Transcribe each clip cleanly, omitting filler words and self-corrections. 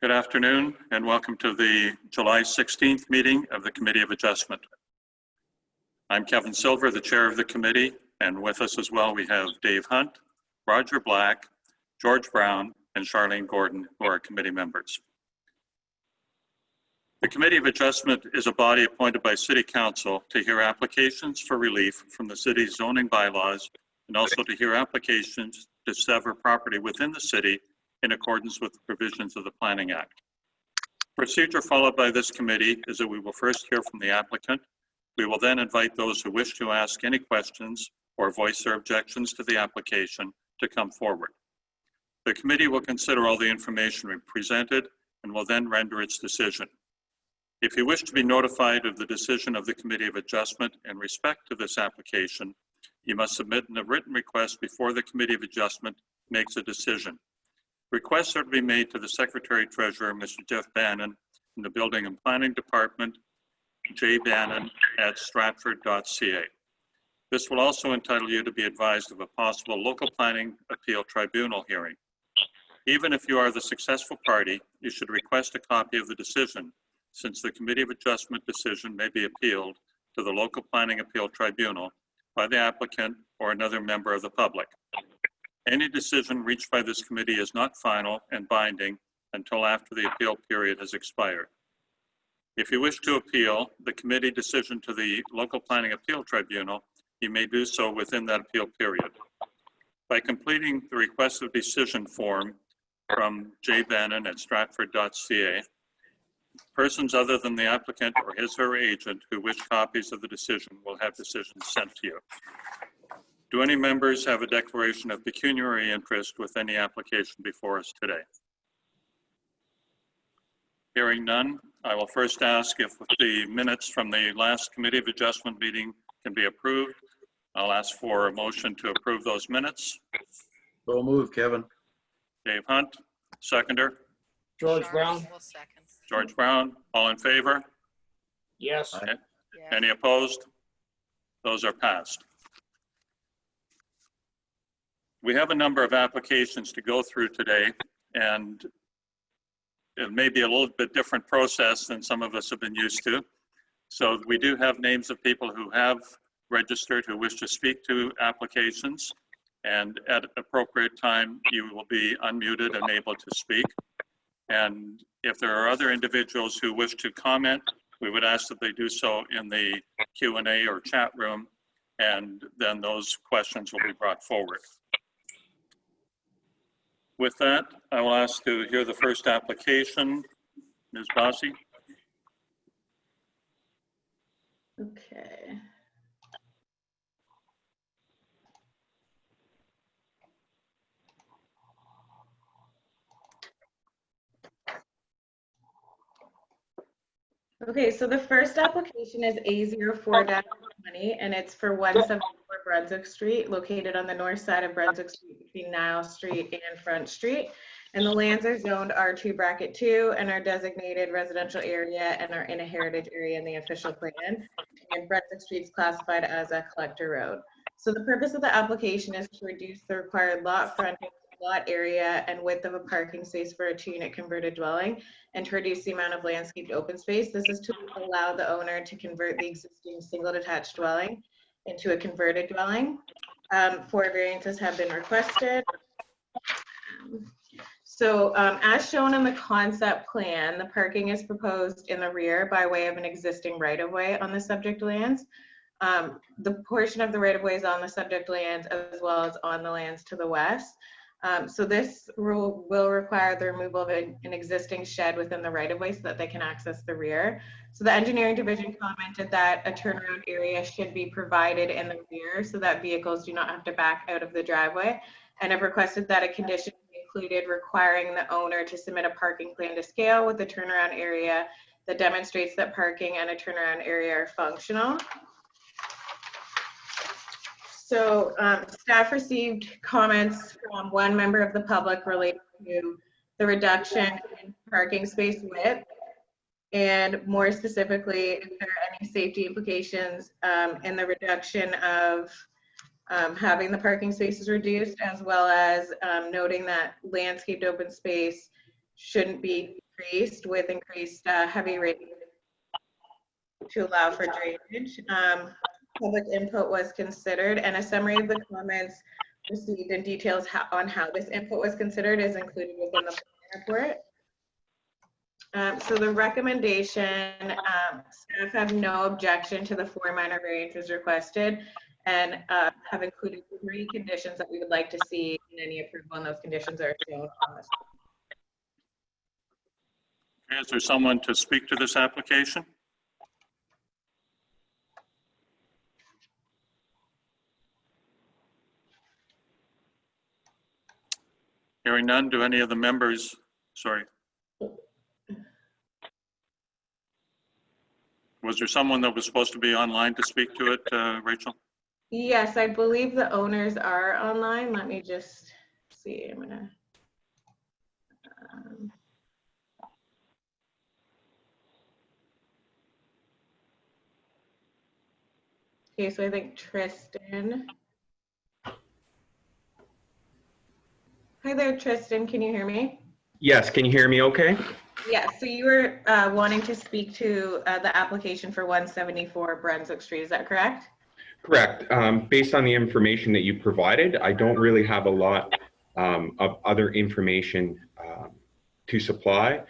Good afternoon and welcome to the July 16th meeting of the Committee of Adjustment. I'm Kevin Silver, the chair of the committee, and with us as well we have Dave Hunt, Roger Black, George Brown, and Charlene Gordon, who are committee members. The Committee of Adjustment is a body appointed by City Council to hear applications for relief from the city's zoning bylaws and also to hear applications to sever property within the city in accordance with the provisions of the Planning Act. Procedure followed by this committee is that we will first hear from the applicant. We will then invite those who wish to ask any questions or voice their objections to the application to come forward. The committee will consider all the information we presented and will then render its decision. If you wish to be notified of the decision of the Committee of Adjustment in respect to this application, you must submit a written request before the Committee of Adjustment makes a decision. Requests are to be made to the Secretary Treasurer, Mr. Jeff Bannon, in the Building and Planning Department, jbannon@stratford.ca. This will also entitle you to be advised of a possible local planning appeal tribunal hearing. Even if you are the successful party, you should request a copy of the decision, since the Committee of Adjustment decision may be appealed to the local planning appeal tribunal by the applicant or another member of the public. Any decision reached by this committee is not final and binding until after the appeal period has expired. If you wish to appeal the committee decision to the local planning appeal tribunal, you may do so within that appeal period. By completing the request of decision form from jbannon@stratford.ca, persons other than the applicant or his or her agent who wish copies of the decision will have decisions sent to you. Do any members have a declaration of pecuniary interest with any application before us today? Hearing none, I will first ask if the minutes from the last Committee of Adjustment meeting can be approved. I'll ask for a motion to approve those minutes. So move, Kevin. Dave Hunt, seconder. George Brown? Will second. George Brown, all in favor? Yes. Yes. Any opposed? Those are passed. We have a number of applications to go through today, and it may be a little bit different process than some of us have been used to. So we do have names of people who have registered who wish to speak to applications, and at appropriate time, you will be unmuted and able to speak. And if there are other individuals who wish to comment, we would ask that they do so in the Q&A or chat room, and then those questions will be brought forward. With that, I will ask to hear the first application. Ms. Bossi. Okay. Okay, so the first application is A04-20, and it's for 174 Brunswick Street, located on the north side of Brunswick Street between Nile Street and Front Street. And the lands are zoned R2-2 and are designated residential area and are in a heritage area in the official plan. And Brunswick Street is classified as a collector road. So the purpose of the application is to reduce the required lot frontage, lot area, and width of a parking space for a 2-unit converted dwelling, and to reduce the amount of landscaped open space. This is to allow the owner to convert the existing single detached dwelling into a converted dwelling. 4 variances have been requested. As shown in the concept plan, the parking is proposed in the rear by way of an existing right-of-way on the subject lands. The portion of the right-of-way is on the subject lands as well as on the lands to the west. So this rule will require the removal of an existing shed within the right-of-way so that they can access the rear. So the engineering division commented that a turnaround area should be provided in the rear so that vehicles do not have to back out of the driveway, and have requested that a condition be included requiring the owner to submit a parking plan to scale with the turnaround area that demonstrates that parking and a turnaround area are functional. So staff received comments from one member of the public related to the reduction in parking space width, and more specifically, if there are any safety implications in the reduction of having the parking spaces reduced, as well as noting that landscaped open space shouldn't be increased with increased heavy rain to allow for drainage. Public input was considered, and a summary of the comments received and details on how this input was considered is included within the plan report. So the recommendation, staff have no objection to the 4 minor variances requested, and have included 3 conditions that we would like to see in any approval, and those conditions are shown on this. Is there someone to speak to this application? Hearing none, do any of the members, sorry. Was there someone that was supposed to be online to speak to it, Rachel? Yes, I believe the owners are online. Let me just see. I'm gonna. Okay, so I think Tristan. Hi there, Tristan. Can you hear me? Yes, can you hear me okay? Yeah, so you were wanting to speak to the application for 174 Brunswick Street, is that correct? Correct. Based on the information that you provided, I don't really have a lot of other information to supply.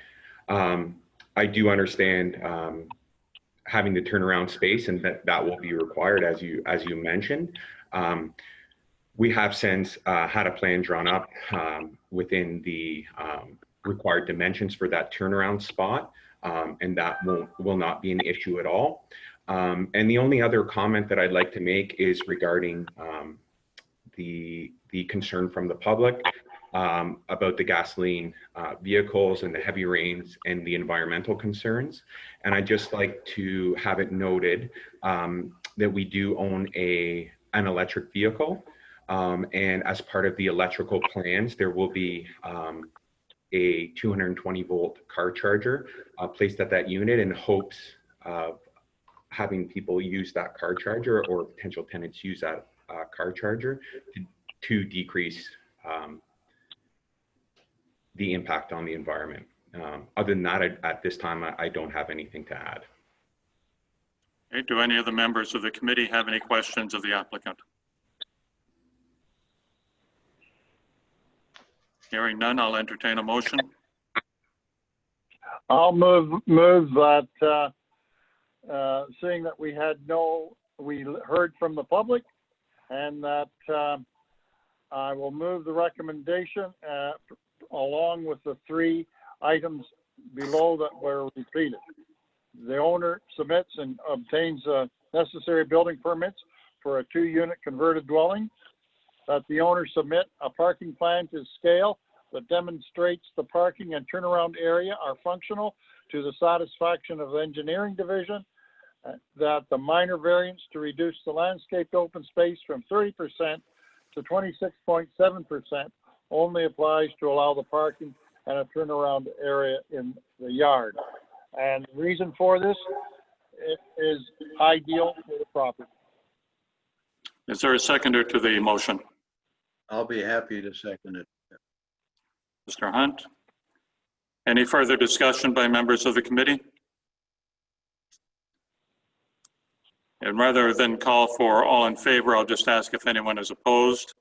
I do understand having the turnaround space, and that will be required as you mentioned. We have since had a plan drawn up within the required dimensions for that turnaround spot, and that will not be an issue at all. And the only other comment that I'd like to make is regarding the concern from the public about the gasoline vehicles and the heavy rains and the environmental concerns. And I'd just like to have it noted that we do own an electric vehicle. And as part of the electrical plans, there will be a 220 volt car charger placed at that unit in hopes of having people use that car charger, or potential tenants use that car charger to decrease the impact on the environment. Other than that, at this time, I don't have anything to add. Okay, do any of the members of the committee have any questions of the applicant? Hearing none, I'll entertain a motion. I'll move that, seeing that we heard from the public, and that I will move the recommendation along with the 3 items below that were repeated. The owner submits and obtains necessary building permits for a 2-unit converted dwelling. That the owner submit a parking plan to scale that demonstrates the parking and turnaround area are functional to the satisfaction of the engineering division. That the minor variance to reduce the landscaped open space from 30% to 26.7% only applies to allow the parking and a turnaround area in the yard. And the reason for this is ideal for the property. Is there a seconder to the motion? I'll be happy to second it. Mr. Hunt? Any further discussion by members of the committee? And rather than call for all in favor, I'll just ask if anyone is opposed.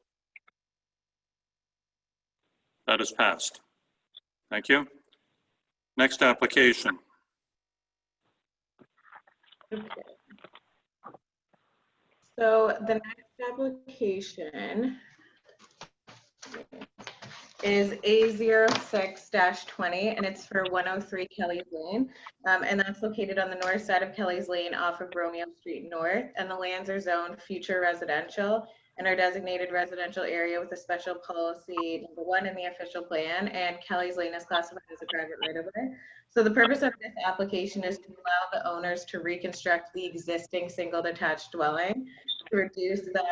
That is passed. Thank you. Next application. Okay. So the next application is A06-20, and it's for 103 Kelly's Lane. And that's located on the north side of Kelly's Lane off of Romeo Street North. And the lands are zoned future residential and are designated residential area with a special policy #1 in the official plan. And Kelly's Lane is classified as a private right-of-way. So the purpose of this application is to allow the owners to reconstruct the existing single detached dwelling, to reduce the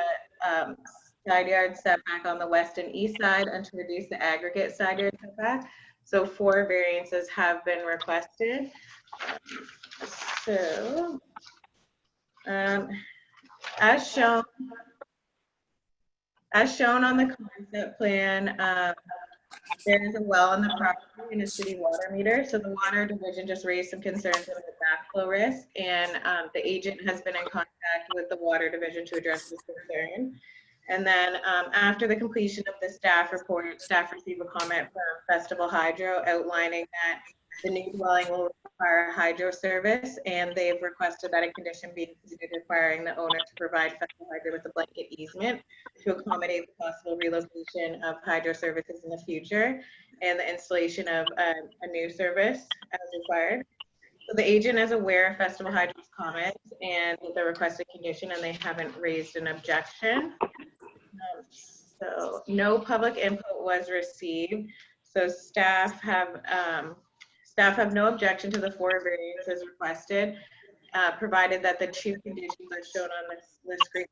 side yard setback on the west and east side, and to reduce the aggregate side yard setback. So 4 variances have been requested. So as shown on the concept plan, There is a well on the property and a city water meter. So the water division just raised some concerns about the backflow risk, and the agent has been in contact with the water division to address this concern. And then after the completion of the staff report, staff received a comment from Festival Hydro outlining that the new dwelling will require a hydro service, and they've requested that a condition be included requiring the owner to provide Festival Hydro with a blanket easement to accommodate the possible relocation of hydro services in the future and the installation of a new service as required. So the agent is aware of Festival Hydro's comments and the requested condition, and they haven't raised an objection. So no public input was received. So staff have no objection to the 4 variances requested, provided that the 2 conditions are shown on the screen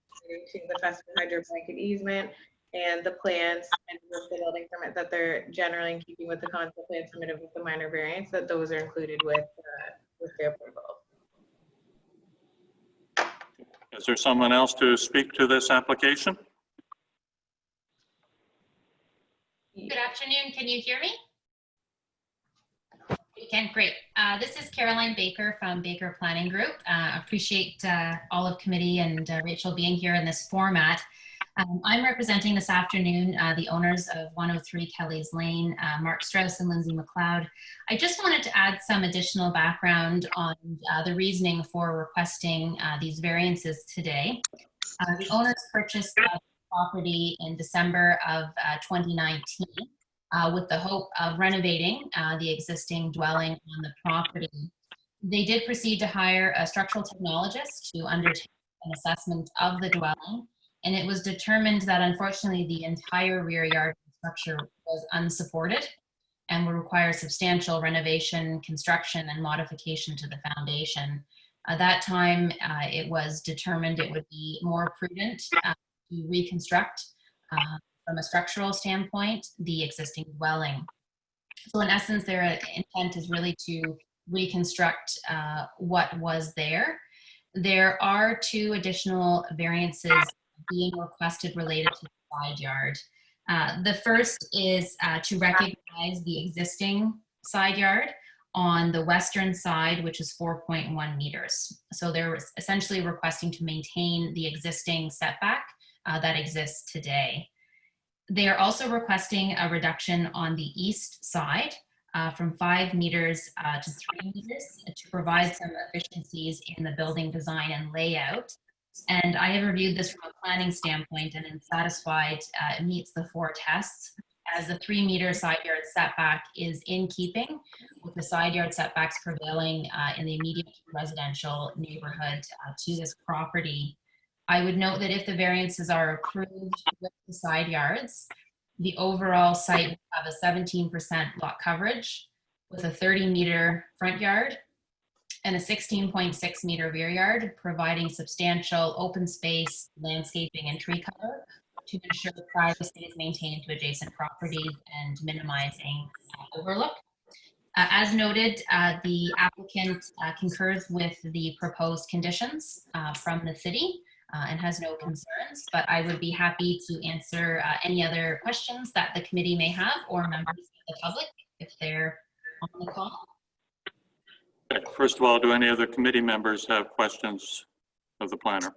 to the Festival Hydro blanket easement and the plans and with the building permit that they're generally in keeping with the concept plan submitted with the minor variance, that those are included with their approval. Is there someone else to speak to this application? Good afternoon. Can you hear me? You can. Great. This is Caroline Baker from Baker Planning Group. Appreciate all of committee and Rachel being here in this format. I'm representing this afternoon the owners of 103 Kelly's Lane, Mark Strauss and Lindsay McLeod. I just wanted to add some additional background on the reasoning for requesting these variances today. The owners purchased the property in December of 2019 with the hope of renovating the existing dwelling on the property. They did proceed to hire a structural technologist to undertake an assessment of the dwelling, and it was determined that unfortunately the entire rear yard structure was unsupported and would require substantial renovation, construction, and modification to the foundation. At that time, it was determined it would be more prudent to reconstruct from a structural standpoint the existing dwelling. So in essence, their intent is really to reconstruct what was there. There are 2 additional variances being requested related to the side yard. The first is to recognize the existing side yard on the western side, which is 4.1 meters. So they're essentially requesting to maintain the existing setback that exists today. They are also requesting a reduction on the east side from 5 meters to 3 meters to provide some efficiencies in the building design and layout. And I have reviewed this from a planning standpoint and am satisfied it meets the 4 tests, as the 3-meter side yard setback is in keeping with the side yard setbacks prevailing in the immediate residential neighborhood to this property. I would note that if the variances are approved with the side yards, the overall site will have a 17% lot coverage with a 30-meter front yard and a 16.6 meter rear yard, providing substantial open space, landscaping, and tree cover to ensure privacy is maintained to adjacent properties and minimizing overlook. As noted, the applicant concurs with the proposed conditions from the city and has no concerns, but I would be happy to answer any other questions that the committee may have or members of the public if they're on the call. Okay. First of all, do any other committee members have questions of the planner?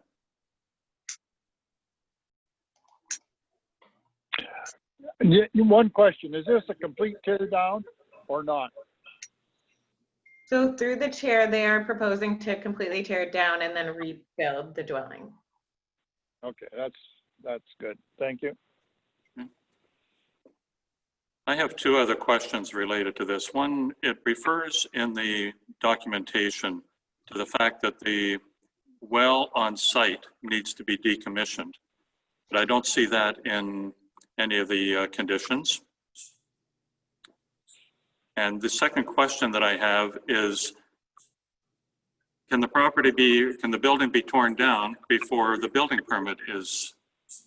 One question, is this a complete tear down or not? So through the chair, they are proposing to completely tear it down and then rebuild the dwelling. Okay, that's good. Thank you. I have 2 other questions related to this. One, it refers in the documentation to the fact that the well on site needs to be decommissioned, but I don't see that in any of the conditions. And the second question that I have is, can the building be torn down before the building permit is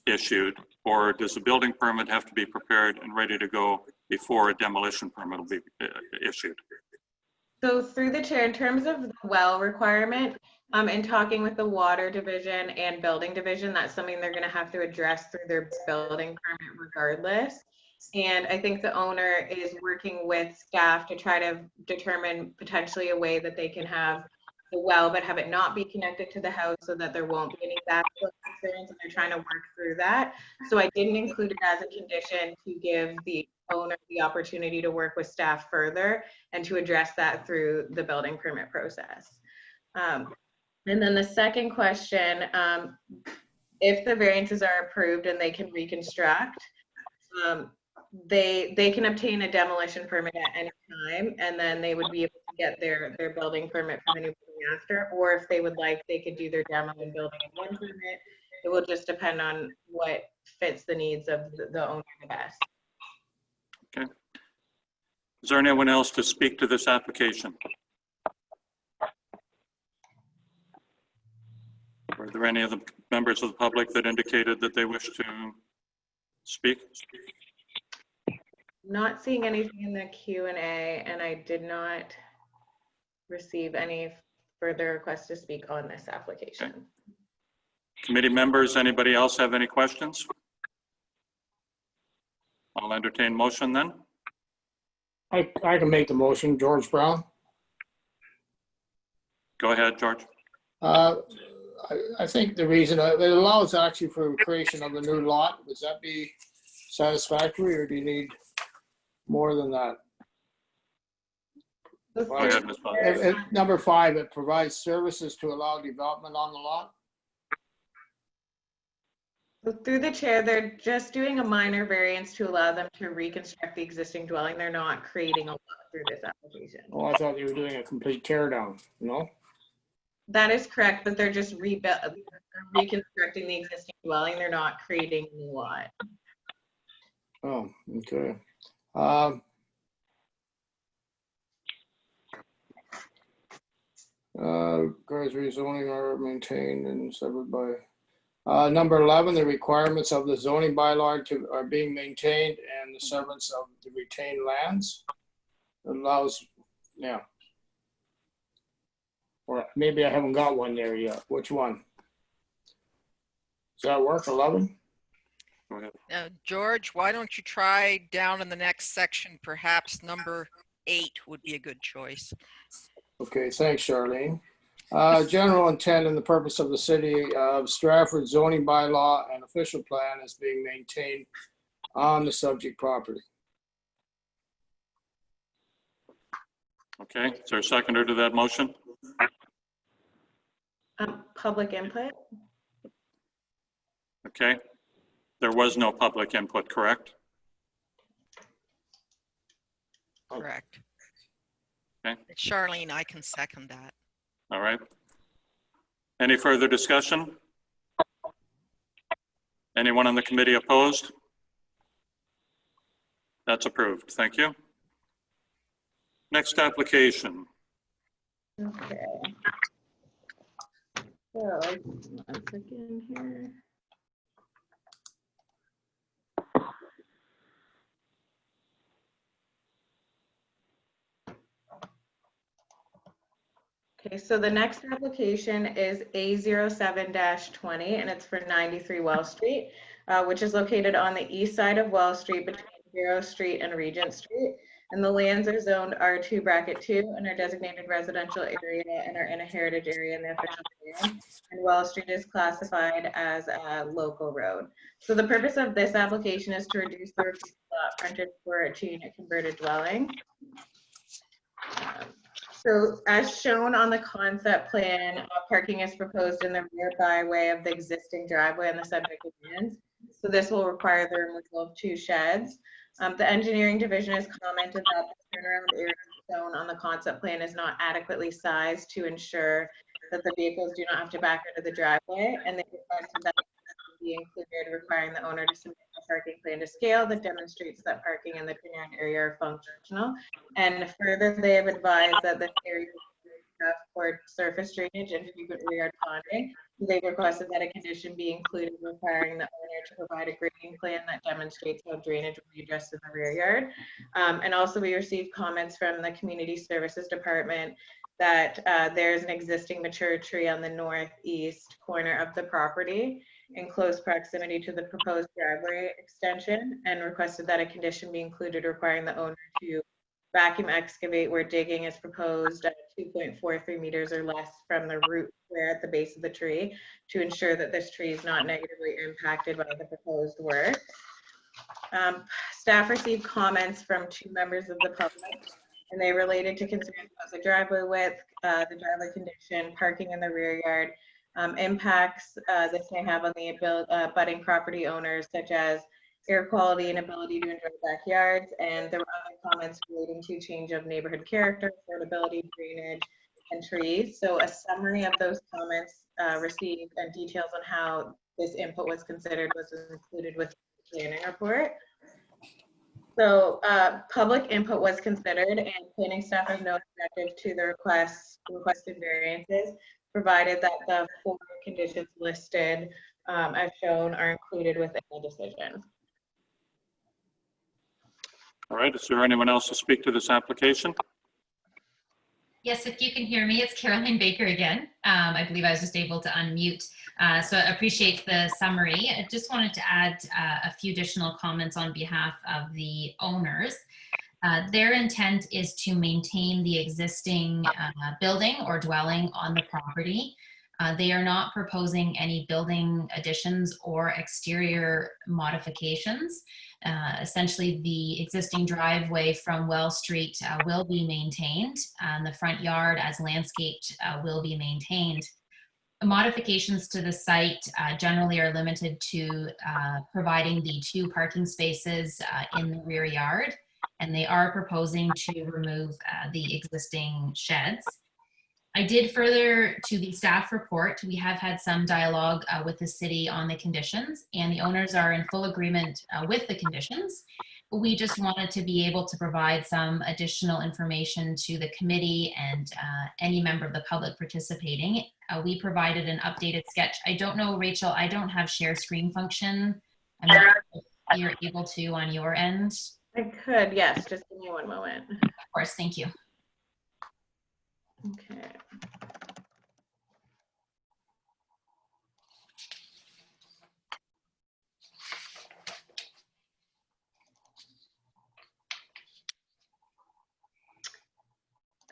issued, or does the building permit have to be prepared and ready to go before a demolition permit will be issued? So through the chair, in terms of the well requirement, in talking with the water division and building division, that's something they're going to have to address through their building permit regardless. And I think the owner is working with staff to try to determine potentially a way that they can have the well, but have it not be connected to the house so that there won't be any backflow concerns, and they're trying to work through that. So I didn't include it as a condition to give the owner the opportunity to work with staff further and to address that through the building permit process. And then the second question, if the variances are approved and they can reconstruct, they can obtain a demolition permit at any time, and then they would be able to get their building permit for the new building after, or if they would like, they could do their demo and building in one permit. It will just depend on what fits the needs of the owner the best. Okay. Is there anyone else to speak to this application? Were there any of the members of the public that indicated that they wish to speak? Not seeing anything in the Q&A, and I did not receive any further requests to speak on this application. Okay. Committee members, anybody else have any questions? I'll entertain motion then. I can make the motion. George Brown. Go ahead, George. I think the reason it allows actually for creation of a new lot. Would that be satisfactory, or do you need more than that? Go ahead, Ms. Bond. Number 5, it provides services to allow development on the lot. So through the chair, they're just doing a minor variance to allow them to reconstruct the existing dwelling. They're not creating a lot through this application. Oh, I thought you were doing a complete tear down, no? That is correct, but they're just reconstructing the existing dwelling. They're not creating a new lot. Oh, okay. Guys, rezoning are maintained and severed by number 11. The requirements of the zoning bylaw are being maintained, and the severance of the retained lands allows, yeah. Or maybe I haven't got one there yet. Which one? Does that work? 11? Go ahead. George, why don't you try down in the next section? Perhaps number 8 would be a good choice. Okay, thanks, Charlene. General intent and the purpose of the city of Stratford zoning bylaw and official plan is being maintained on the subject property. Okay, is there a seconder to that motion? Public input? Okay. There was no public input, correct? Correct. Okay. Charlene, I can second that. All right. Any further discussion? Anyone on the committee opposed? That's approved. Thank you. Next application. Okay. So, 1 second here. Okay, so the next application is A07-20, and it's for 93 Wells Street, which is located on the east side of Wells Street between Bureau Street and Regent Street. And the lands are zoned R2-2 and are designated residential area and are in a heritage area in the official plan. And Wells Street is classified as a local road. So the purpose of this application is to reduce the lot frontage for a 2-unit converted dwelling. So as shown on the concept plan, parking is proposed in the rear by way of the existing driveway and the subject lands. So this will require the removal of 2 sheds. The engineering division has commented that the turnaround area shown on the concept plan is not adequately sized to ensure that the vehicles do not have to back into the driveway, and they requested that it be included, requiring the owner to submit a parking plan to scale that demonstrates that parking in the turnaround area are functional. And further, they have advised that this area for surface drainage and frequent rear yard ponding. They requested that a condition be included requiring the owner to provide a grading plan that demonstrates how drainage will be addressed in the rear yard. And also we received comments from the Community Services Department that there's an existing mature tree on the northeast corner of the property. in close proximity to the proposed driveway extension, and requested that a condition be included requiring the owner to vacuum excavate where digging is proposed at 2.43 meters or less from the root square at the base of the tree to ensure that this tree is not negatively impacted by the proposed work. Staff received comments from 2 members of the public, and they related to concerns about the driveway width, the driveway condition, parking in the rear yard, impacts this may have on the budding property owners, such as air quality and ability to enjoy backyards. And there were other comments relating to change of neighborhood character, affordability, drainage, and trees. So a summary of those comments received and details on how this input was considered was included with the planning report. So public input was considered, and planning staff has no objection to the requested variances, provided that the 4 conditions listed as shown are included within the decision. All right, is there anyone else to speak to this application? Yes, if you can hear me, it's Caroline Baker again. I believe I was just able to unmute. So I appreciate the summary. I just wanted to add a few additional comments on behalf of the owners. Their intent is to maintain the existing building or dwelling on the property. They are not proposing any building additions or exterior modifications. Essentially, the existing driveway from Well Street will be maintained. The front yard as landscaped will be maintained. Modifications to the site generally are limited to providing the 2 parking spaces in the rear yard, and they are proposing to remove the existing sheds. I did further to the staff report. We have had some dialogue with the city on the conditions, and the owners are in full agreement with the conditions. We just wanted to be able to provide some additional information to the committee and any member of the public participating. We provided an updated sketch. I don't know, Rachel, I don't have share screen function. I'm not sure if you're able to on your end. I could, yes, just give me one moment. Of course, thank you. Okay.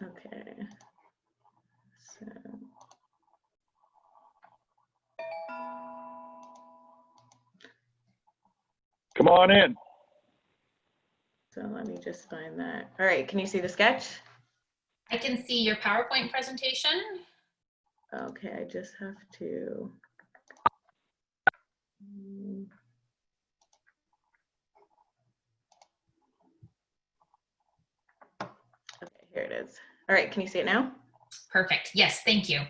Okay. So. Come on in. So let me just find that. All right, can you see the sketch? I can see your PowerPoint presentation. Okay, I just have to. Okay, here it is. All right, can you see it now? Perfect. Yes, thank you.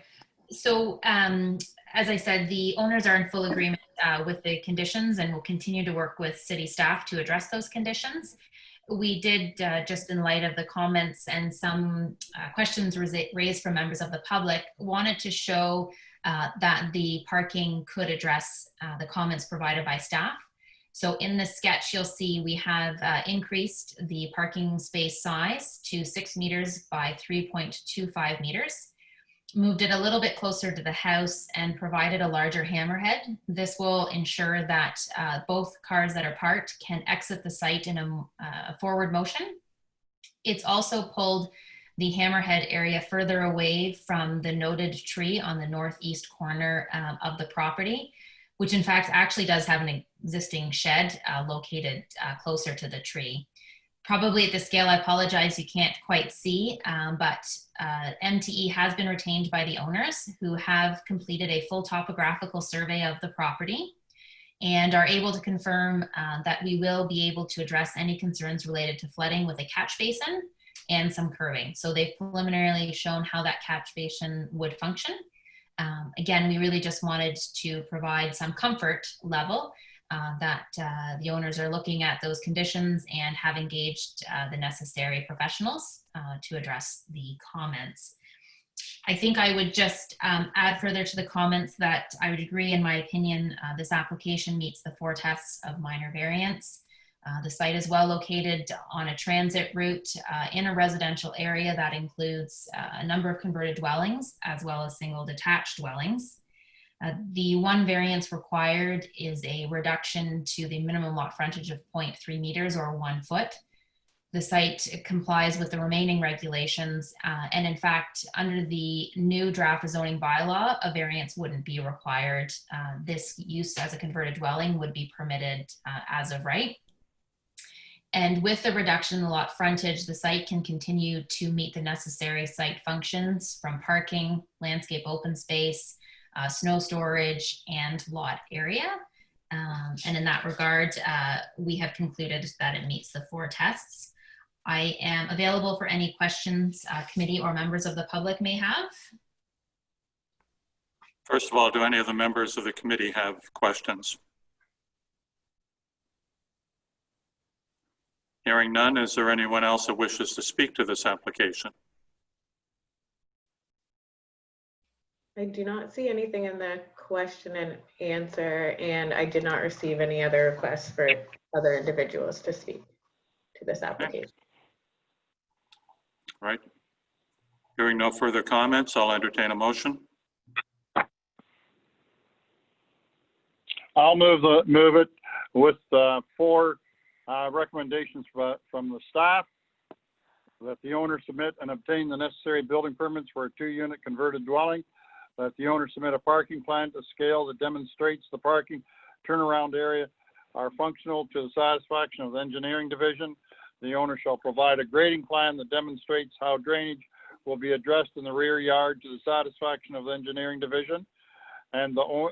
So as I said, the owners are in full agreement with the conditions and will continue to work with city staff to address those conditions. We did, just in light of the comments and some questions raised from members of the public, wanted to show that the parking could address the comments provided by staff. So in the sketch, you'll see we have increased the parking space size to 6 meters by 3.25 meters, moved it a little bit closer to the house, and provided a larger hammerhead. This will ensure that both cars that are parked can exit the site in a forward motion. It's also pulled the hammerhead area further away from the noted tree on the northeast corner of the property, which in fact actually does have an existing shed located closer to the tree. Probably at the scale, I apologize, you can't quite see, but MTE has been retained by the owners, who have completed a full topographical survey of the property and are able to confirm that we will be able to address any concerns related to flooding with a catch basin and some curving. So they've preliminarily shown how that catch basin would function. Again, we really just wanted to provide some comfort level that the owners are looking at those conditions and have engaged the necessary professionals to address the comments. I think I would just add further to the comments that I would agree, in my opinion, this application meets the 4 tests of minor variance. The site is well located on a transit route in a residential area that includes a number of converted dwellings as well as single detached dwellings. The one variance required is a reduction to the minimum lot frontage of 0.3 meters or 1 foot. The site complies with the remaining regulations, and in fact, under the new draft zoning bylaw, a variance wouldn't be required. This use as a converted dwelling would be permitted as of right. And with the reduction in the lot frontage, the site can continue to meet the necessary site functions from parking, landscape open space, snow storage, and lot area. And in that regard, we have concluded that it meets the 4 tests. I am available for any questions committee or members of the public may have. First of all, do any of the members of the committee have questions? Hearing none, is there anyone else that wishes to speak to this application? I do not see anything in the question and answer, and I did not receive any other requests for other individuals to speak to this application. Right. Hearing no further comments, I'll entertain a motion. I'll move it with 4 recommendations from the staff. That the owner submit and obtain the necessary building permits for a 2-unit converted dwelling. That the owner submit a parking plan to scale that demonstrates the parking turnaround area are functional to the satisfaction of the engineering division. The owner shall provide a grading plan that demonstrates how drainage will be addressed in the rear yard to the satisfaction of the engineering division. And the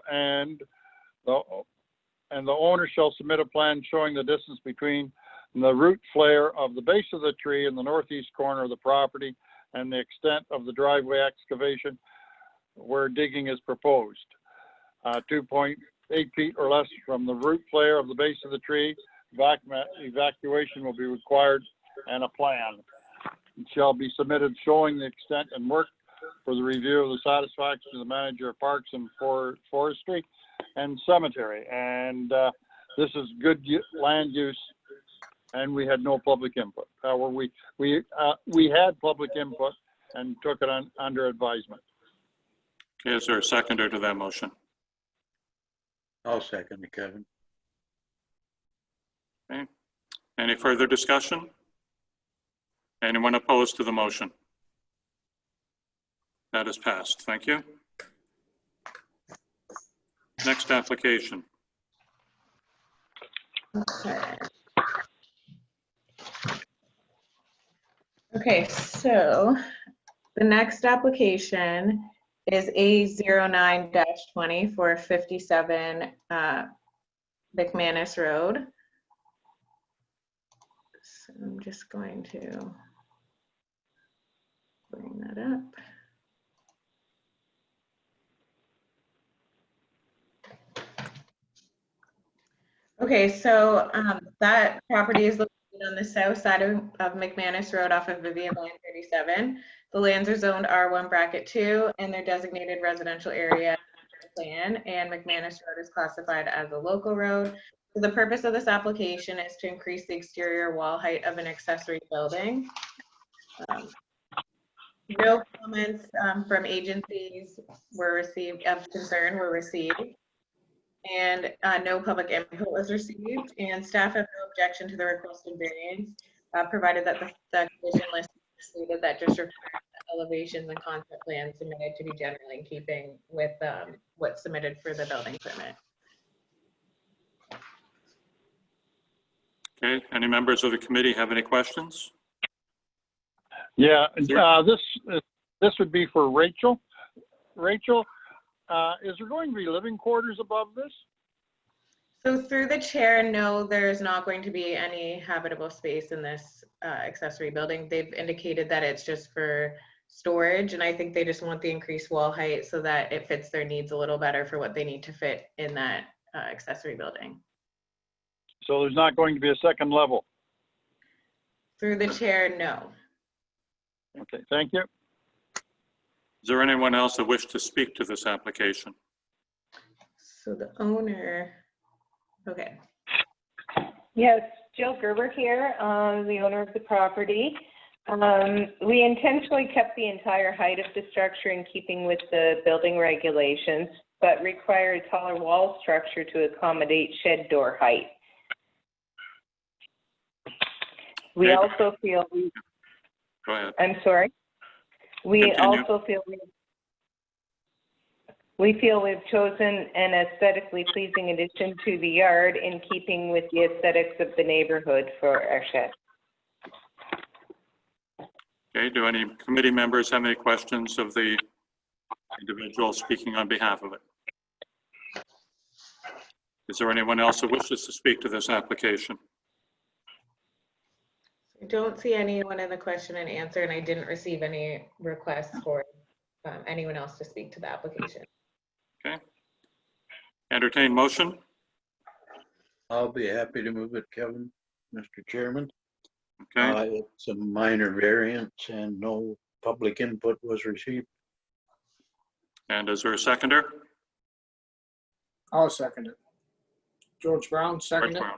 owner shall submit a plan showing the distance between the root flare of the base of the tree in the northeast corner of the property and the extent of the driveway excavation where digging is proposed. 2.8 feet or less from the root flare of the base of the tree. Evacuation will be required, and a plan it shall be submitted showing the extent and work for the review of the satisfaction of the manager of parks and forestry and cemetery. And this is good land use, and we had no public input. We had public input and took it under advisement. Okay, is there a seconder to that motion? I'll second it, Kevin. Okay. Any further discussion? Anyone opposed to the motion? That is passed. Thank you. Next application. Okay, so the next application is A09-20 for 57 McManus Road. So I'm just going to bring that up. Okay, so that property is located on the south side of McManus Road off of Vivian Line 37. The lands are zoned R1-2 and they're designated residential area plan, and McManus Road is classified as a local road. So the purpose of this application is to increase the exterior wall height of an accessory building. No comments from agencies were received of concern were received, and no public input was received, and staff have no objection to the requested variance, provided that the condition list stated that just requires the elevations and concept plans submitted to be generally in keeping with what's submitted for the building permit. Okay, any members of the committee have any questions? Yeah, this would be for Rachel. Rachel, is there going to be living quarters above this? So through the chair, no, there's not going to be any habitable space in this accessory building. They've indicated that it's just for storage, and I think they just want the increased wall height so that it fits their needs a little better for what they need to fit in that accessory building. So there's not going to be a second level? Through the chair, no. Okay, thank you. Is there anyone else that wishes to speak to this application? So the owner, okay. Yes, Jill Gerber here, the owner of the property. We intentionally kept the entire height of the structure in keeping with the building regulations. but require a taller wall structure to accommodate shed door height. We Okay. also feel Go ahead. I'm sorry. We Continue. also feel we feel we've chosen an aesthetically pleasing addition to the yard in keeping with the aesthetics of the neighborhood for our shed. Okay, do any committee members have any questions of the individual speaking on behalf of it? Is there anyone else who wishes to speak to this application? I don't see anyone in the question and answer, and I didn't receive any requests for anyone else to speak to the application. Okay. Entertain motion? I'll be happy to move it, Kevin, Mr. Chairman. Okay, It's a minor variance and no public input was received. and is there a seconder? I'll second it. George Brown, second it. Okay.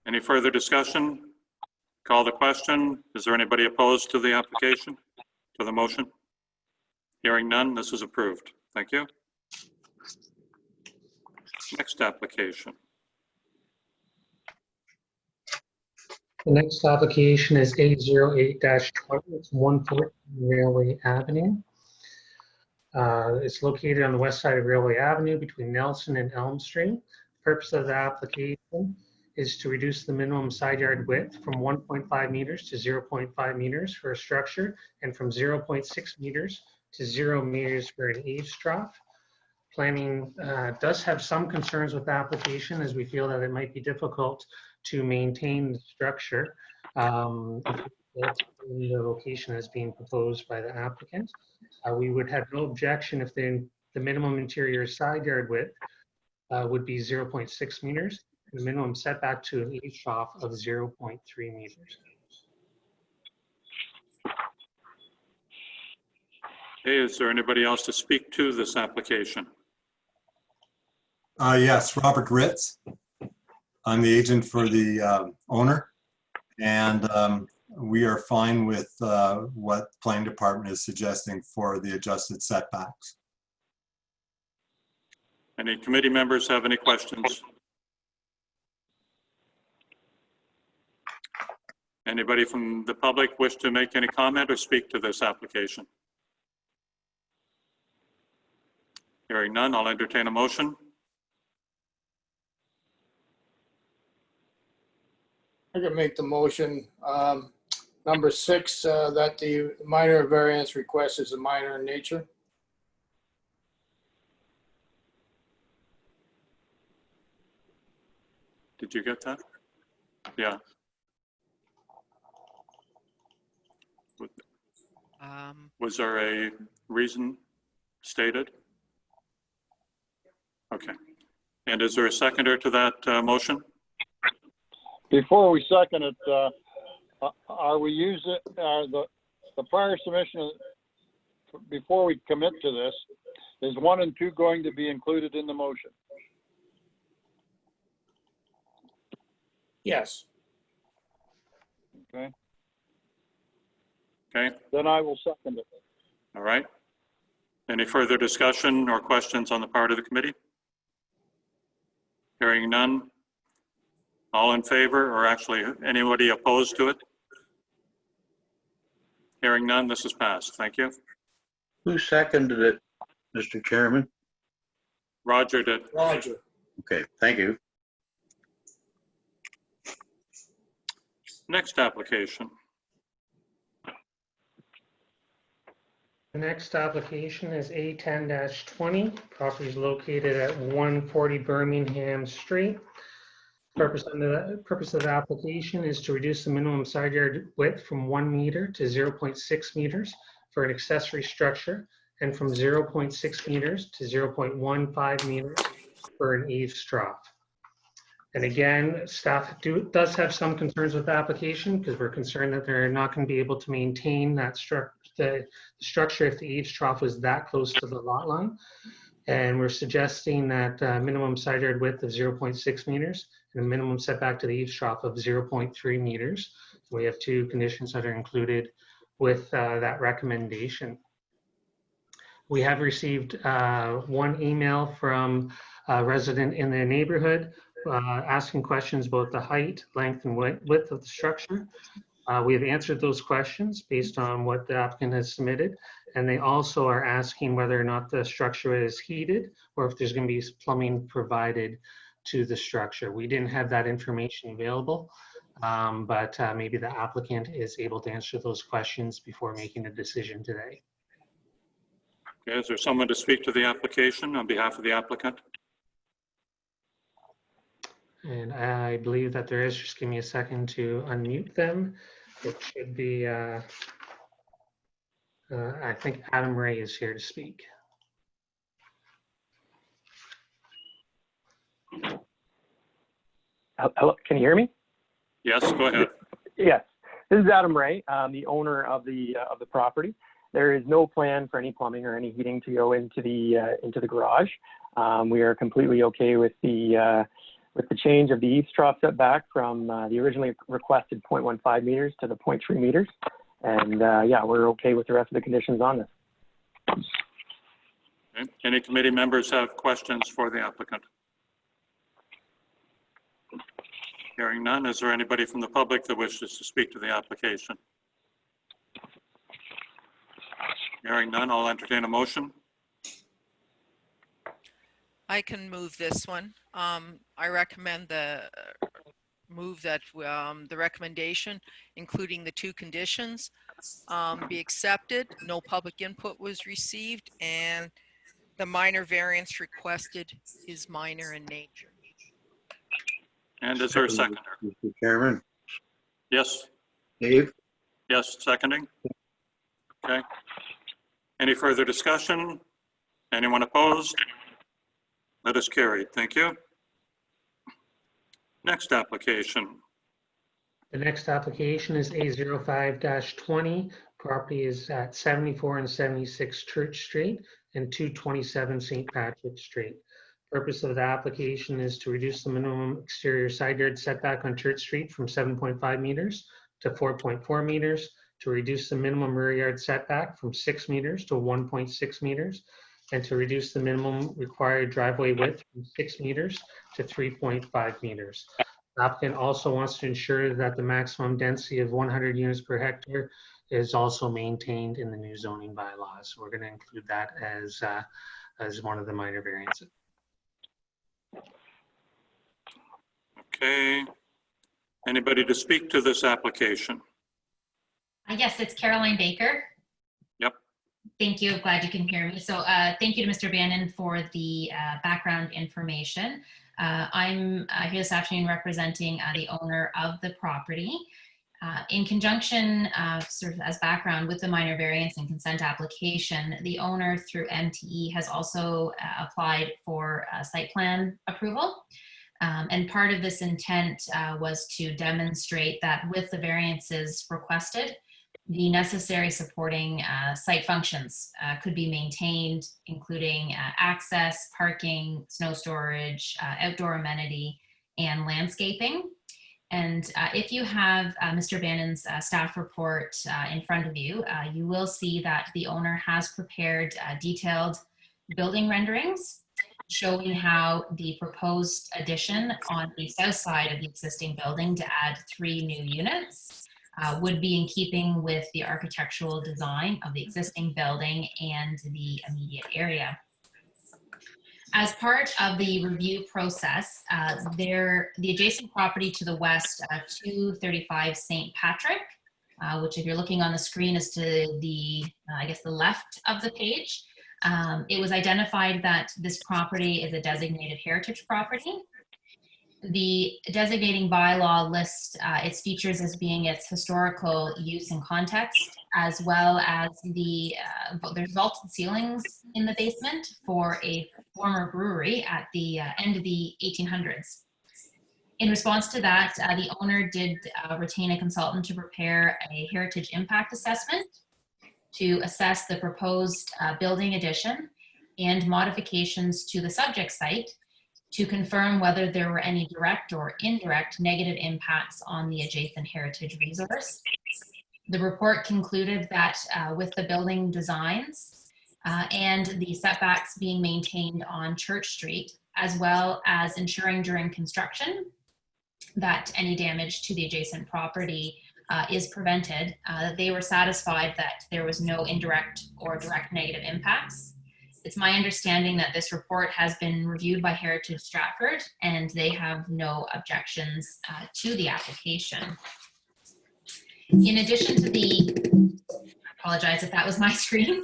Any further discussion? Call the question. Is there anybody opposed to the application, to the motion? Hearing none, this is approved. Thank you. Next application. The next application is A08-20. It's 114 Railway Avenue. It's located on the west side of Railway Avenue between Nelson and Elm Street. The purpose of the application is to reduce the minimum side yard width from 1.5 meters to 0.5 meters for a structure and from 0.6 meters to 0 meters for an eaves trough. Planning does have some concerns with the application, as we feel that it might be difficult to maintain the structure in the location as being proposed by the applicant. We would have no objection if the minimum interior side yard width would be 0.6 meters and the minimum setback to an eaves trough of 0.3 meters. Okay, is there anybody else to speak to this application? Yes, Robert Ritz. I'm the agent for the owner, and we are fine with what planning department is suggesting for the adjusted setbacks. Any committee members have any questions? Anybody from the public wish to make any comment or speak to this application? Hearing none, I'll entertain a motion. I can make the motion. Number 6, that the minor variance request is a minor in nature. Did you get that? Yeah. Was there a reason stated? Okay. And is there a seconder to that motion? Before we second it, are we using, the prior submission, before we commit to this, is 1 and 2 going to be included in the motion? Yes. Okay, Okay, then I will second it. all right. Any further discussion or questions on the part of the committee? Hearing none. All in favor, or actually anybody opposed to it? Hearing none, this is passed. Thank you. Who seconded it, Mr. Chairman? Roger did. Roger. Okay, thank you. Next application. The next application is A10-20. Property is located at 140 Birmingham Street. Purpose of the application is to reduce the minimum side yard width from 1 meter to 0.6 meters for an accessory structure and from 0.6 meters to 0.15 meters for an eaves trough. And again, staff does have some concerns with the application because we're concerned that they're not going to be able to maintain that the structure if the eaves trough was that close to the lot line. And we're suggesting that minimum side yard width of 0.6 meters and a minimum setback to the eaves trough of 0.3 meters. We have 2 conditions that are included with that recommendation. We have received one email from a resident in their neighborhood asking questions about the height, length, and width of the structure. We have answered those questions based on what the applicant has submitted. And they also are asking whether or not the structure is heated or if there's going to be plumbing provided to the structure. We didn't have that information available, but maybe the applicant is able to answer those questions before making a decision today. Okay, is there someone to speak to the application on behalf of the applicant? And I believe that there is. Just give me a second to unmute them. It should be, I think Adam Ray is here to speak. Hello, can you hear me? Yes, go ahead. Yes, this is Adam Ray, the owner of the property. There is no plan for any plumbing or any heating to go into the garage. We are completely okay with the change of the eaves trough setback from the originally requested 0.15 meters to the 0.3 meters. And yeah, we're okay with the rest of the conditions on this. Okay. Any committee members have questions for the applicant? Hearing none, is there anybody from the public that wishes to speak to the application? Hearing none, I'll entertain a motion. I can move this one. I recommend the the recommendation, including the two conditions, be accepted. No public input was received, and the minor variance requested is minor in nature. And is there a seconder? Mr. Chairman, Yes. Dave? Yes, seconding. Okay. Any further discussion? Anyone opposed? That is carried. Thank you. Next application. The next application is A05-20. Property is at 74 and 76 Church Street and 227 St. Patrick Street. Purpose of the application is to reduce the minimum exterior side yard setback on Church Street from 7.5 meters to 4.4 meters, to reduce the minimum rear yard setback from 6 meters to 1.6 meters, and to reduce the minimum required driveway width from 6 meters to 3.5 meters. The applicant also wants to ensure that the maximum density of 100 units per hectare is also maintained in the new zoning bylaws. So we're going to include that as one of the minor variances. Okay. Anybody to speak to this application? Yes, it's Caroline Baker. Yep. Thank you. Glad you can hear me. So thank you to Mr. Bannon for the background information. I'm here this afternoon representing the owner of the property. In conjunction, sort of as background with the minor variance and consent application, the owner through MTE has also applied for site plan approval. And part of this intent was to demonstrate that with the variances requested, the necessary supporting site functions could be maintained, including access, parking, snow storage, outdoor amenity, and landscaping. And if you have Mr. Bannon's staff report in front of you, you will see that the owner has prepared detailed building renderings showing how the proposed addition on the south side of the existing building to add 3 new units would be in keeping with the architectural design of the existing building and the immediate area. As part of the review process, the adjacent property to the west, 235 St. Patrick, which if you're looking on the screen is to the, I guess the left of the page, it was identified that this property is a designated heritage property. The designating bylaw lists its features as being its historical use and context, as well as there's vaulted ceilings in the basement for a former brewery at the end of the 1800s. In response to that, the owner did retain a consultant to prepare a heritage impact assessment to assess the proposed building addition and modifications to the subject site to confirm whether there were any direct or indirect negative impacts on the adjacent heritage resource. The report concluded that with the building designs and the setbacks being maintained on Church Street, as well as ensuring during construction that any damage to the adjacent property is prevented. They were satisfied that there was no indirect or direct negative impacts. It's my understanding that this report has been reviewed by Heritage Stratford and they have no objections to the application. In addition to the, I apologize if that was my screen.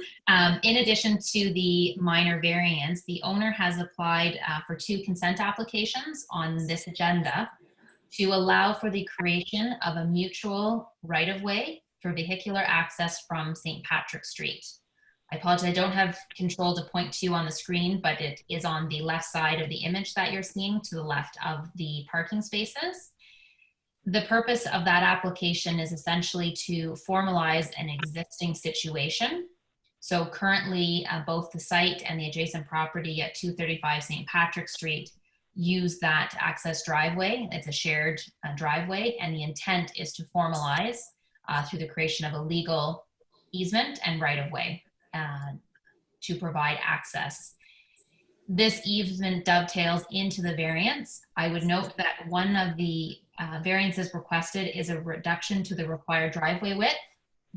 In addition to the minor variance, the owner has applied for 2 consent applications on this agenda to allow for the creation of a mutual right-of-way for vehicular access from St. Patrick Street. I apologize, I don't have control to point to on the screen, but it is on the left side of the image that you're seeing to the left of the parking spaces. The purpose of that application is essentially to formalize an existing situation. So currently, both the site and the adjacent property at 235 St. Patrick Street use that access driveway. It's a shared driveway, and the intent is to formalize through the creation of a legal easement and right-of-way to provide access. This easement dovetails into the variance. I would note that one of the variances requested is a reduction to the required driveway width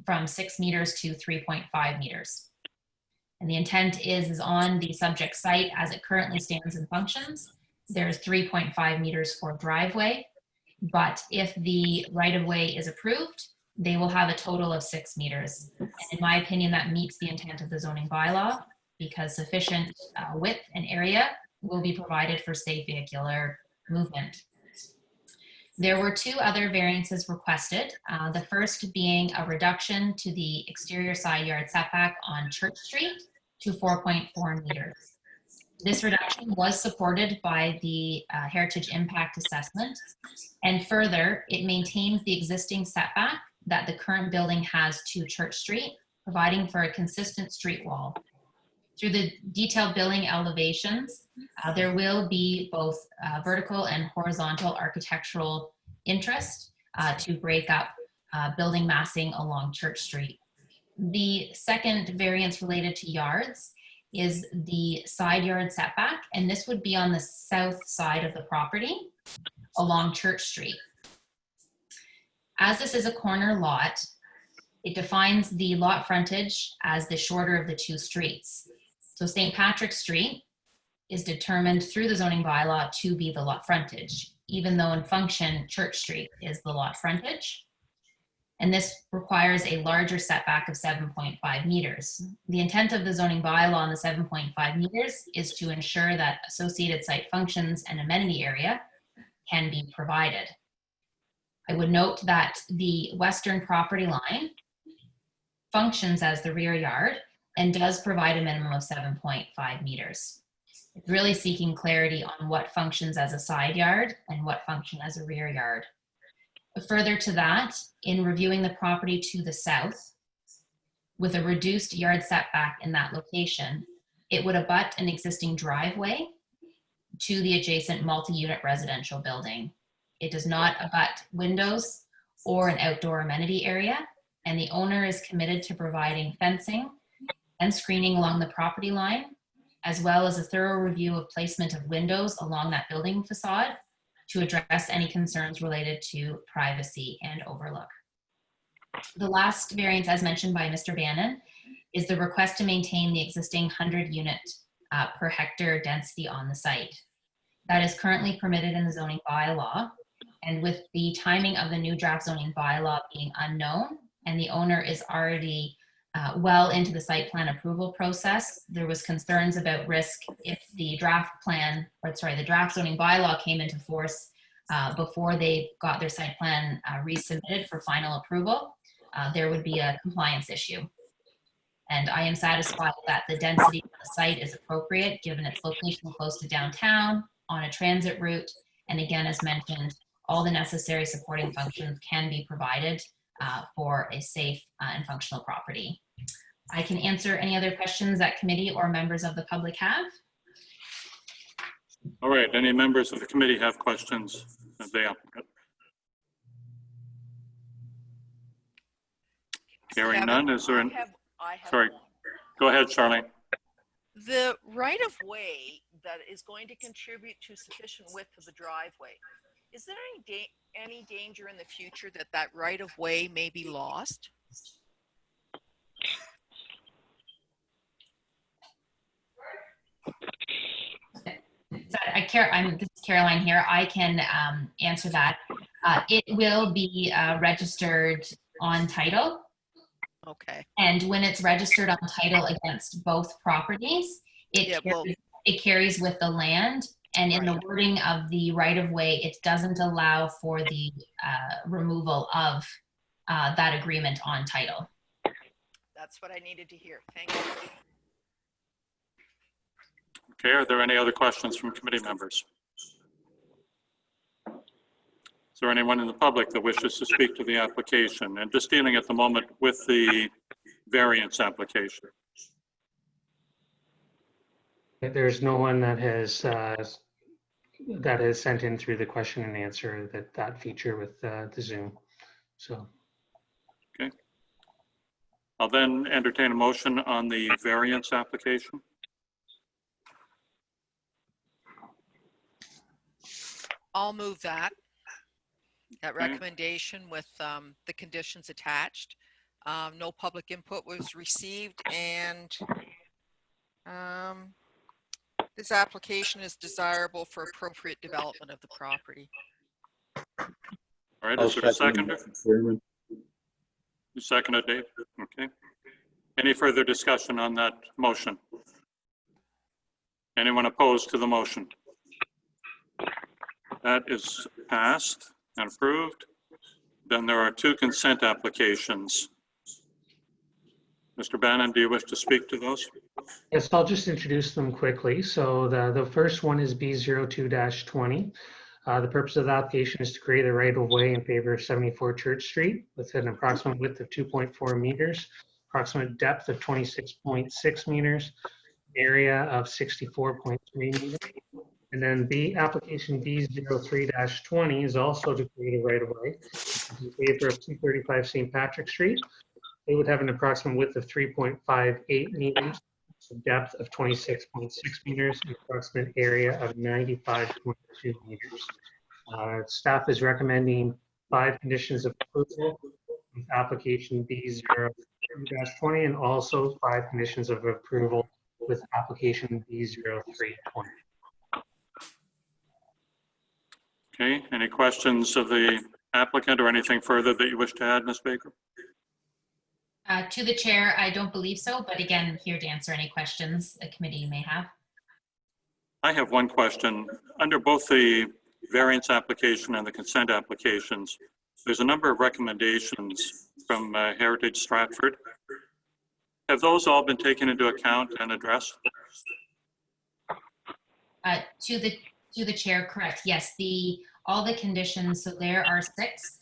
from 6 meters to 3.5 meters. And the intent is on the subject site as it currently stands and functions. There's 3.5 meters for driveway, but if the right-of-way is approved, they will have a total of 6 meters. And in my opinion, that meets the intent of the zoning bylaw because sufficient width and area will be provided for safe vehicular movement. There were 2 other variances requested, the first being a reduction to the exterior side yard setback on Church Street to 4.4 meters. This reduction was supported by the Heritage Impact Assessment, and further, it maintains the existing setback that the current building has to Church Street, providing for a consistent street wall. Through the detailed building elevations, there will be both vertical and horizontal architectural interest to break up building massing along Church Street. The second variance related to yards is the side yard setback, and this would be on the south side of the property along Church Street. As this is a corner lot, it defines the lot frontage as the shorter of the 2 streets. So St. Patrick Street is determined through the zoning bylaw to be the lot frontage, even though in function, Church Street is the lot frontage. And this requires a larger setback of 7.5 meters. The intent of the zoning bylaw on the 7.5 meters is to ensure that associated site functions and amenity area can be provided. I would note that the western property line functions as the rear yard and does provide a minimum of 7.5 meters. It's really seeking clarity on what functions as a side yard and what function as a rear yard. Further to that, in reviewing the property to the south, with a reduced yard setback in that location, it would abut an existing driveway to the adjacent multi-unit residential building. It does not abut windows or an outdoor amenity area, and the owner is committed to providing fencing and screening along the property line, as well as a thorough review of placement of windows along that building facade to address any concerns related to privacy and overlook. The last variance, as mentioned by Mr. Bannon, is the request to maintain the existing 100 unit per hectare density on the site. That is currently permitted in the zoning bylaw, and with the timing of the new draft zoning bylaw being unknown, and the owner is already well into the site plan approval process, there was concerns about risk if the draft plan, or sorry, the draft zoning bylaw came into force before they got their site plan resubmitted for final approval, there would be a compliance issue. And I am satisfied that the density of the site is appropriate given its location close to downtown, on a transit route, and again, as mentioned, all the necessary supporting functions can be provided for a safe and functional property. I can answer any other questions that committee or members of the public have. All right, any members of the committee have questions of the applicant? Hearing Kevin, none, is there an, I have sorry. Go ahead, Charlene. The right-of-way that is going to contribute to sufficient width of the driveway, is there any danger in the future that that right-of-way may be lost? This is Caroline here. I can answer that. It will be registered on title. Okay. And when it's registered on title against both properties, it carries with the land. And in the wording of the right-of-way, it doesn't allow for the removal of that agreement on title. That's what I needed to hear. Thank you. Okay, are there any other questions from committee members? Is there anyone in the public that wishes to speak to the application? And just dealing at the moment with the variance application. There's no one that has sent in through the question and answer that feature with the Zoom. So. Okay. I'll then entertain a motion on the variance application. I'll move that recommendation with the conditions attached. No public input was received, and this application is desirable for appropriate development of the property. All right, is there a seconder? You seconded, Dave? Okay. Any further discussion on that motion? Anyone opposed to the motion? That is passed and approved. Then there are two consent applications. Mr. Bannon, do you wish to speak to those? Yes, I'll just introduce them quickly. So the first one is B02-20. The purpose of the application is to create a right-of-way in favor of 74 Church Street with an approximate width of 2.4 meters, approximate depth of 26.6 meters, area of 64.3 meters. And then the application B03-20 is also to create a right-of-way in favor of 235 St. Patrick Street. It would have an approximate width of 3.58 meters, a depth of 26.6 meters, and approximate area of 95.2 meters. Staff is recommending 5 conditions of approval with application B03-20 and also 5 conditions of approval with application B03-20. Okay, any questions of the applicant or anything further that you wish to add, Ms. Baker? To the chair, I don't believe so, but again, here to answer any questions the committee may have. I have one question. Under both the variance application and the consent applications, there's a number of recommendations from Heritage Stratford. Have those all been taken into account and addressed? To the chair, correct. Yes, all the conditions, so there are 6.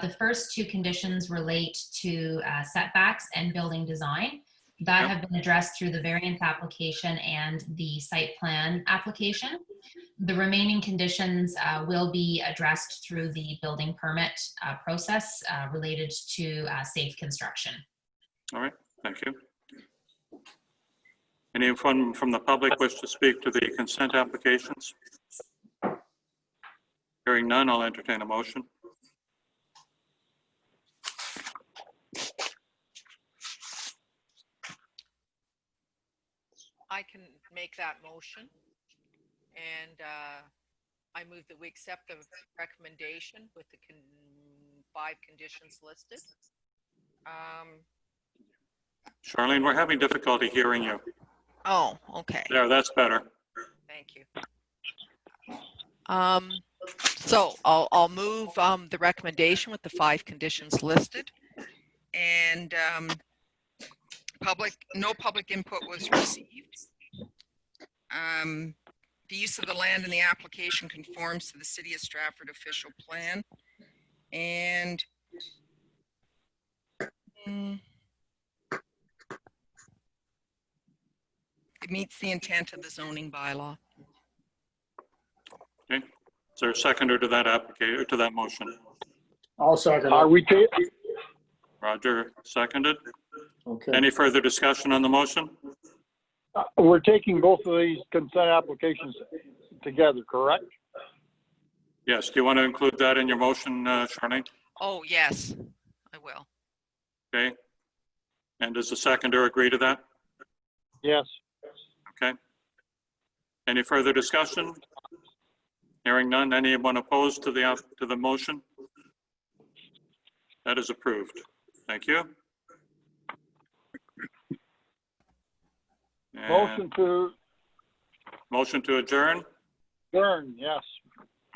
The first 2 conditions relate to setbacks and building design that have been addressed through the variance application and the site plan application. The remaining conditions will be addressed through the building permit process related to safe construction. All right, thank you. Anyone from the public wish to speak to the consent applications? Hearing none, I'll entertain a motion. I can make that motion, and I move that we accept the recommendation with the 5 conditions listed. Charlene, we're having difficulty hearing you. Oh, okay. There, that's better. Thank you. So I'll move the recommendation with the 5 conditions listed, and no public input was received. The use of the land in the application conforms to the City of Stratford official plan, and it meets the intent of the zoning bylaw. Okay. Is there a seconder to that application, to that motion? I'll second. Are we Roger, seconded. Okay. Any further discussion on the motion? We're taking both of these consent applications together, correct? Yes, do you want to include that in your motion, Charlene? Oh, yes, I will. Okay. And does the seconder agree to that? Yes. Okay. Any further discussion? Hearing none. Anyone opposed to the motion? That is approved. Thank you. And motion to adjourn. Adjourn, yes.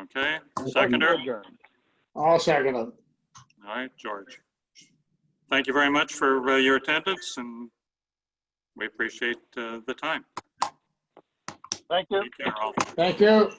Okay. Seconder. Adjourn. I'll second it. All right, George. Thank you very much for your attendance, and we appreciate the time. Thank you. Take care, all. Thank you.